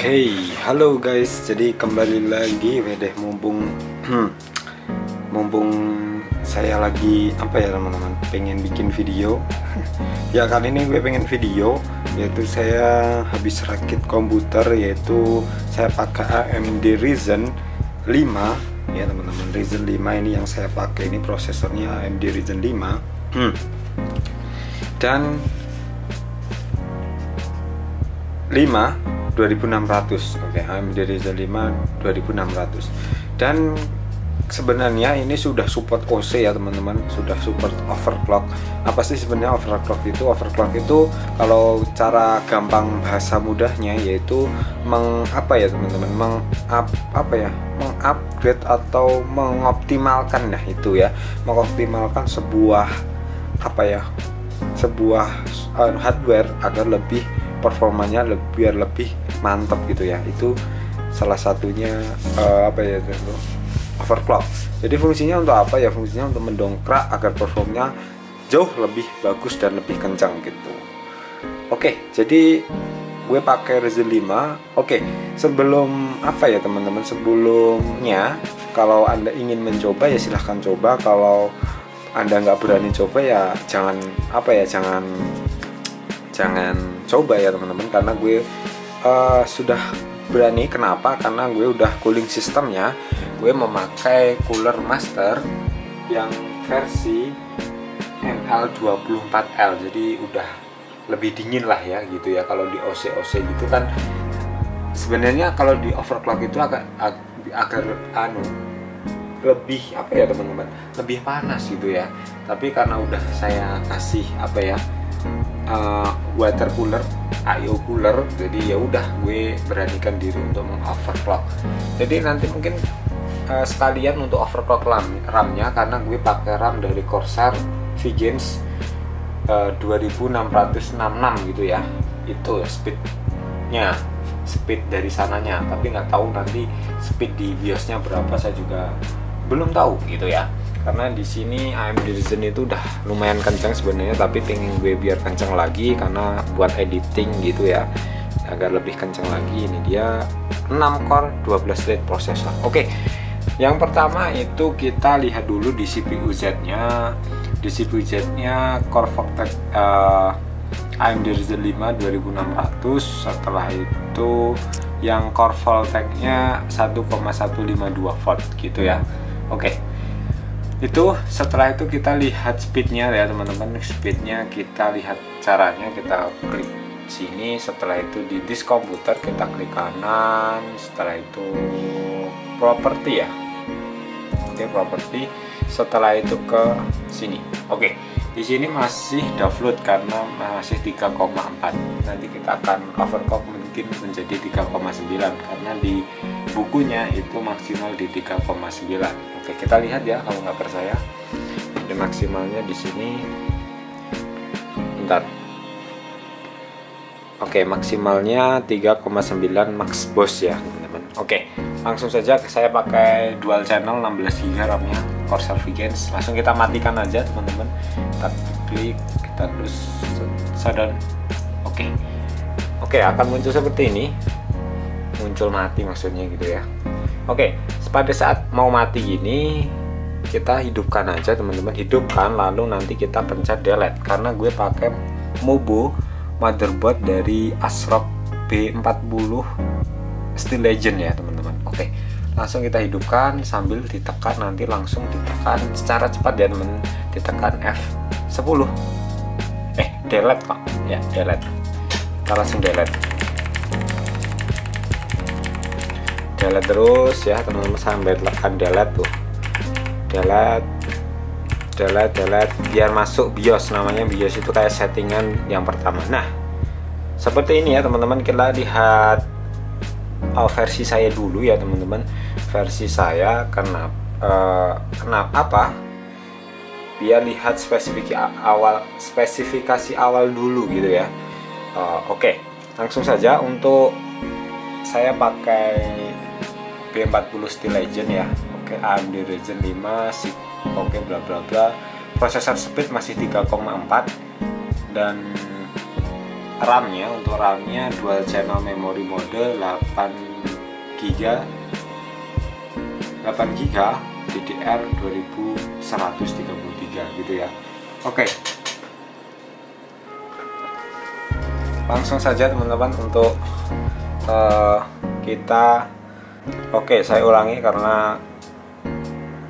Oke, halo guys. Jadi kembali lagi, mumpung saya lagi teman-teman, pengen bikin video. Ya kali ini gue pengen video, yaitu saya habis rakit komputer, yaitu saya pakai AMD Ryzen 5 ya teman-teman. Ryzen 5 ini yang saya pakai, ini prosesornya AMD Ryzen 5 dan 2600. Oke, AMD Ryzen 5 2600. Dan sebenarnya ini sudah support OC ya teman-teman, sudah support overclock. Apa sih sebenarnya overclock itu? Overclock itu kalau cara gampang bahasa mudahnya yaitu mengupgrade atau mengoptimalkan, nah itu ya, mengoptimalkan sebuah hardware agar lebih performanya biar lebih mantap gitu ya. Itu salah satunya overclock. Jadi fungsinya untuk apa ya? Fungsinya untuk mendongkrak agar performnya jauh lebih bagus dan lebih kencang gitu. Oke, jadi gue pakai Ryzen 5. Oke, sebelum teman-teman, sebelumnya kalau Anda ingin mencoba ya silahkan coba. Kalau Anda nggak berani coba ya jangan coba ya teman-teman, karena gue sudah berani. Kenapa? Karena gue udah cooling sistemnya, gue memakai cooler master yang versi ML24L, jadi udah lebih dingin lah ya gitu ya. Kalau di OC gitu kan sebenarnya kalau di overclock itu agar lebih teman-teman, lebih panas gitu ya. Tapi karena udah saya kasih water cooler, IO cooler, jadi ya udah gue beranikan diri untuk mengoverclock. Jadi nanti mungkin sekalian untuk overclock RAM-nya, karena gue pakai RAM dari Corsair Vigence 2666 gitu ya. Itu speednya, speed dari sananya, tapi nggak tahu nanti speed di BIOSnya berapa, saya juga belum tahu gitu ya. Karena di sini AMD Ryzen itu udah lumayan kencang sebenarnya, tapi pengen gue biar kencang lagi karena buat editing gitu ya, agar lebih kencang lagi. Ini dia 6 core 12 thread processor. Oke, yang pertama itu kita lihat dulu di CPU Z-nya. Di CPU Z-nya Core Vortex AMD Ryzen 5 2600. Setelah itu yang Core Vortex-nya 1,152 volt gitu ya. Oke, itu setelah itu kita lihat speednya ya teman-teman. Speednya kita lihat caranya, kita klik sini. Setelah itu di disk komputer kita klik kanan. Setelah itu properti ya. Oke, properti. Setelah itu ke sini. Oke, di sini masih download karena masih 3,4. Nanti kita akan overclock mungkin menjadi 3,9 karena di bukunya itu maksimal di 3,9. Oke, kita lihat ya kalau nggak percaya. Jadi maksimalnya di sini. Bentar. Oke, maksimalnya 3,9 max boss ya teman-teman. Oke, langsung saja saya pakai dual channel 16 GB RAM-nya Corsair Vigence. Langsung kita matikan aja teman-teman. Kita klik, kita terus shutdown. Oke, akan muncul seperti ini. Muncul mati maksudnya gitu ya. Oke, pada saat mau mati gini kita hidupkan aja teman-teman, hidupkan, lalu nanti kita pencet delete. Karena gue pakai Mobo motherboard dari ASRock B40 Steel Legend ya teman-teman. Oke, langsung kita hidupkan sambil ditekan, nanti langsung ditekan secara cepat ya teman, ditekan F10. Delete pak ya, delete. Kita langsung delete terus ya teman-teman, sampai tekan delete tuh, delete biar masuk BIOS. Namanya BIOS itu kayak settingan yang pertama. Nah seperti ini ya teman-teman. Kita lihat versi saya dulu ya teman-teman. Versi saya kenapa biar lihat spesifikasi awal dulu gitu ya. Oke, langsung saja. Untuk saya pakai B40 Steel Legend ya. Oke, AMD Ryzen 5 oke, bla bla bla. Prosesor speed masih 3,4 dan RAM-nya, untuk RAM-nya dual channel memory mode 8 GB DDR 2133 gitu ya. Oke. Langsung saja teman-teman untuk kita. Oke, saya ulangi karena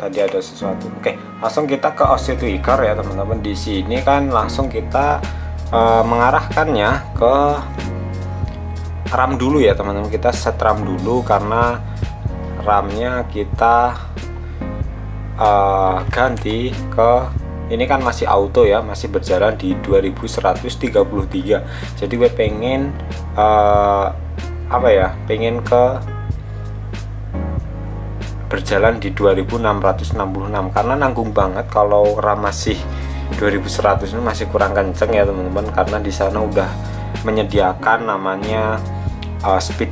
tadi ada sesuatu. Oke, langsung kita ke OC Trigger ya teman-teman. Di sini kan langsung kita mengarahkannya ke RAM dulu ya teman-teman. Kita set RAM dulu karena RAM-nya kita ganti ke, ini kan masih auto ya, masih berjalan di 2133. Jadi gue pengen apa ya, pengen ke berjalan di 2666 karena nanggung banget. Kalau RAM masih 2100 ini masih kurang kenceng ya teman-teman, karena di sana udah menyediakan namanya speed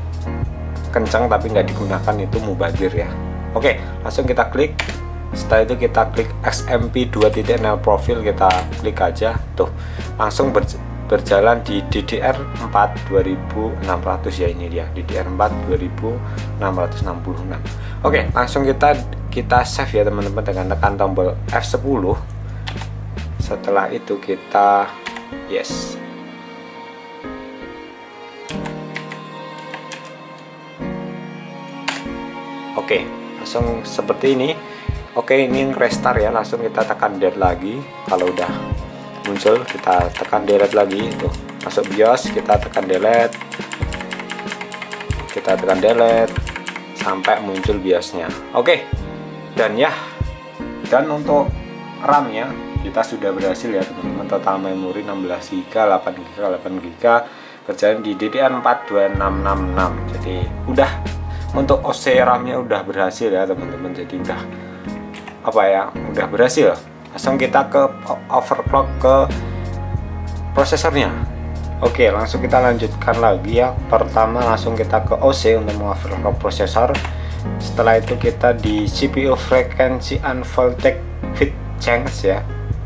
kencang tapi nggak digunakan, itu mubazir ya. Oke, langsung kita klik. Setelah itu kita klik XMP 2.0 profil, kita klik aja tuh, langsung berjalan di DDR4 2600 ya. Ini dia DDR4 2666. Oke, langsung kita save ya teman-teman dengan tekan tombol F10. Setelah itu kita yes. Oke, langsung seperti ini. Oke, ini restart ya, langsung kita tekan delete lagi. Kalau udah muncul kita tekan delete lagi, tuh masuk BIOS, kita tekan delete, sampai muncul BIOSnya. Oke, dan untuk RAM-nya kita sudah berhasil ya teman-teman. Total memori 16 GB, 8 GB berjalan di DDR4 2666. Jadi udah, untuk OC RAM-nya udah berhasil ya teman-teman. Jadi udah berhasil. Langsung kita ke overclock ke prosesornya. Oke, langsung kita lanjutkan lagi ya. Pertama langsung kita ke OC untuk mengoverclock prosesor. Setelah itu kita di CPU frequency and voltage fit change ya.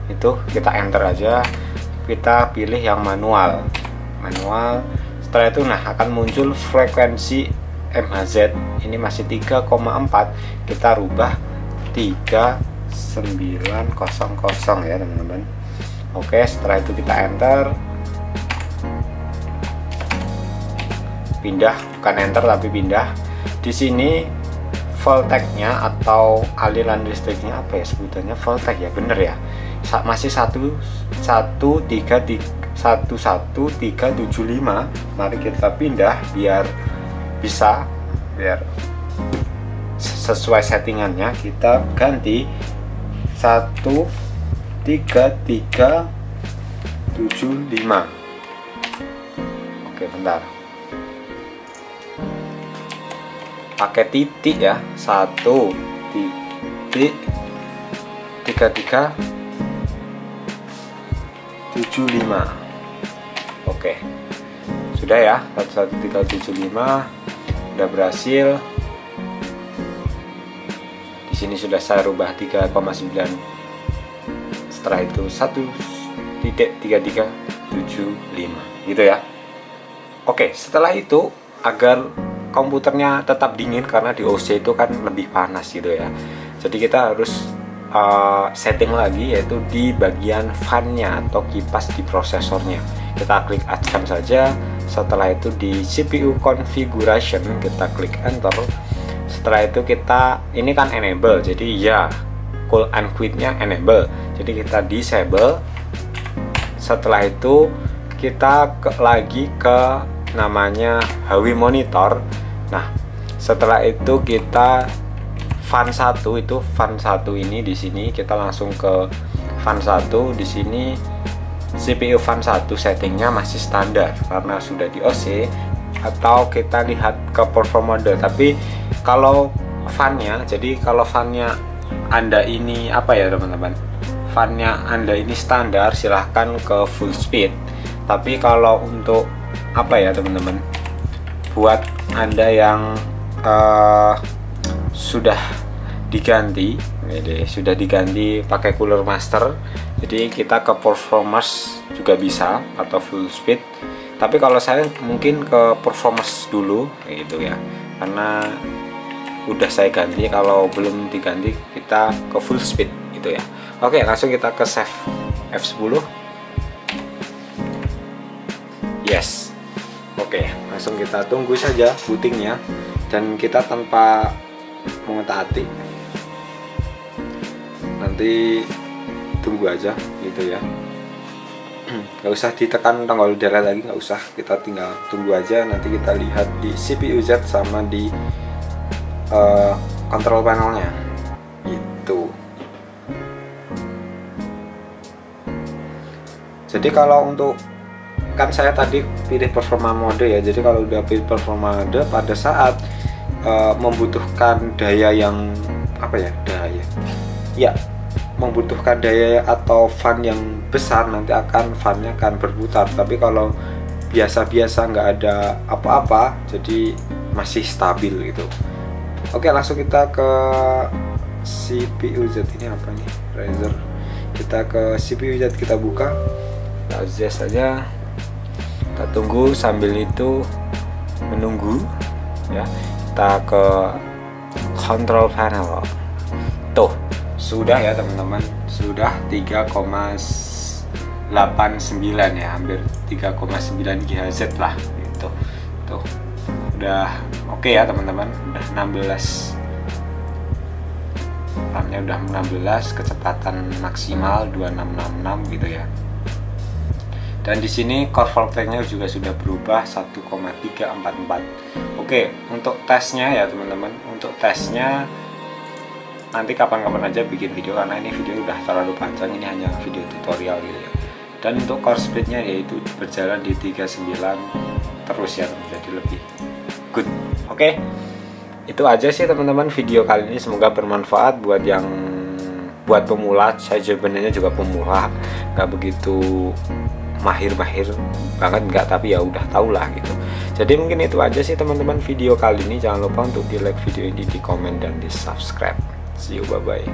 Itu kita enter aja. Kita pilih yang manual. Setelah itu akan muncul frekuensi MHz. Ini masih 3,4. Kita rubah 3900 ya teman-teman. Oke, setelah itu kita enter, pindah, bukan enter tapi pindah. Di sini voltage-nya atau aliran listriknya apa ya sebutannya, voltage ya, bener ya, masih 11375. Mari kita pindah biar sesuai settingannya. Kita ganti 13375. Oke, bentar, pakai titik ya, 1.3375. Oke, sudah ya, 11375 udah berhasil. Di sini sudah saya rubah 3,9. Setelah itu 1.3375 gitu ya. Oke, setelah itu agar komputernya tetap dingin, karena di OC itu kan lebih panas gitu ya. Jadi kita harus setting lagi, yaitu di bagian fan-nya atau kipas di prosesornya. Kita klik adjust saja. Setelah itu di CPU configuration kita klik enter. Setelah itu kita, ini kan enable, jadi ya cool and quit-nya enable, jadi kita disable. Setelah itu kita lagi ke namanya HW monitor. Nah, setelah itu kita fan 1 itu, fan 1 ini di sini kita langsung ke fan 1. Di sini CPU fan 1 settingnya masih standar karena sudah di OC, atau kita lihat ke perform mode. Tapi kalau fan-nya, jadi kalau fan-nya Anda ini apa ya teman-teman, fan-nya Anda ini standar, silahkan ke full speed. Tapi kalau untuk apa ya teman-teman, buat Anda yang sudah diganti pakai cooler master, jadi kita ke performance juga bisa atau full speed. Tapi kalau saya mungkin ke performance dulu kayak gitu ya, karena udah saya ganti. Kalau belum diganti kita ke full speed gitu ya. Oke, langsung kita ke save F10. Yes. Oke, langsung kita tunggu saja bootingnya, dan kita tanpa mengotak-atik, nanti tunggu aja gitu ya. Nggak usah ditekan tombol darah lagi, nggak usah, kita tinggal tunggu aja. Nanti kita lihat di CPU Z sama di control panelnya itu. Jadi kalau untuk, kan saya tadi pilih performa mode ya, jadi kalau udah pilih performa mode, pada saat membutuhkan daya yang apa ya, membutuhkan daya atau fan yang besar, nanti fannya akan berputar. Tapi kalau biasa-biasa nggak ada apa-apa, jadi masih stabil gitu. Oke, langsung kita ke CPU Z. Ini apa nih, Razer. Kita ke CPU Z, kita buka, kita adjust saja, kita tunggu. Sambil itu menunggu ya, kita ke control panel. Tuh, sudah ya teman-teman, sudah 3,89 ya, hampir 3,9 GHz lah gitu. Tuh, udah oke ya teman-teman, udah 16, RAM-nya udah 16, kecepatan maksimal 2666 gitu ya. Dan di sini core voltage-nya juga sudah berubah 1,344. Oke, untuk tesnya ya teman-teman, untuk tesnya nanti kapan-kapan aja bikin video, karena ini video udah terlalu panjang, ini hanya video tutorial gitu ya. Dan untuk core speed-nya yaitu berjalan di 39 terus ya, jadi lebih good. Oke, itu aja sih teman-teman video kali ini, semoga bermanfaat buat pemula. Saya sebenarnya juga pemula, nggak begitu mahir-mahir banget nggak, tapi ya udah tau lah gitu. Jadi mungkin itu aja sih teman-teman video kali ini. Jangan lupa untuk di like video ini, di komen, dan di subscribe. See you, bye bye.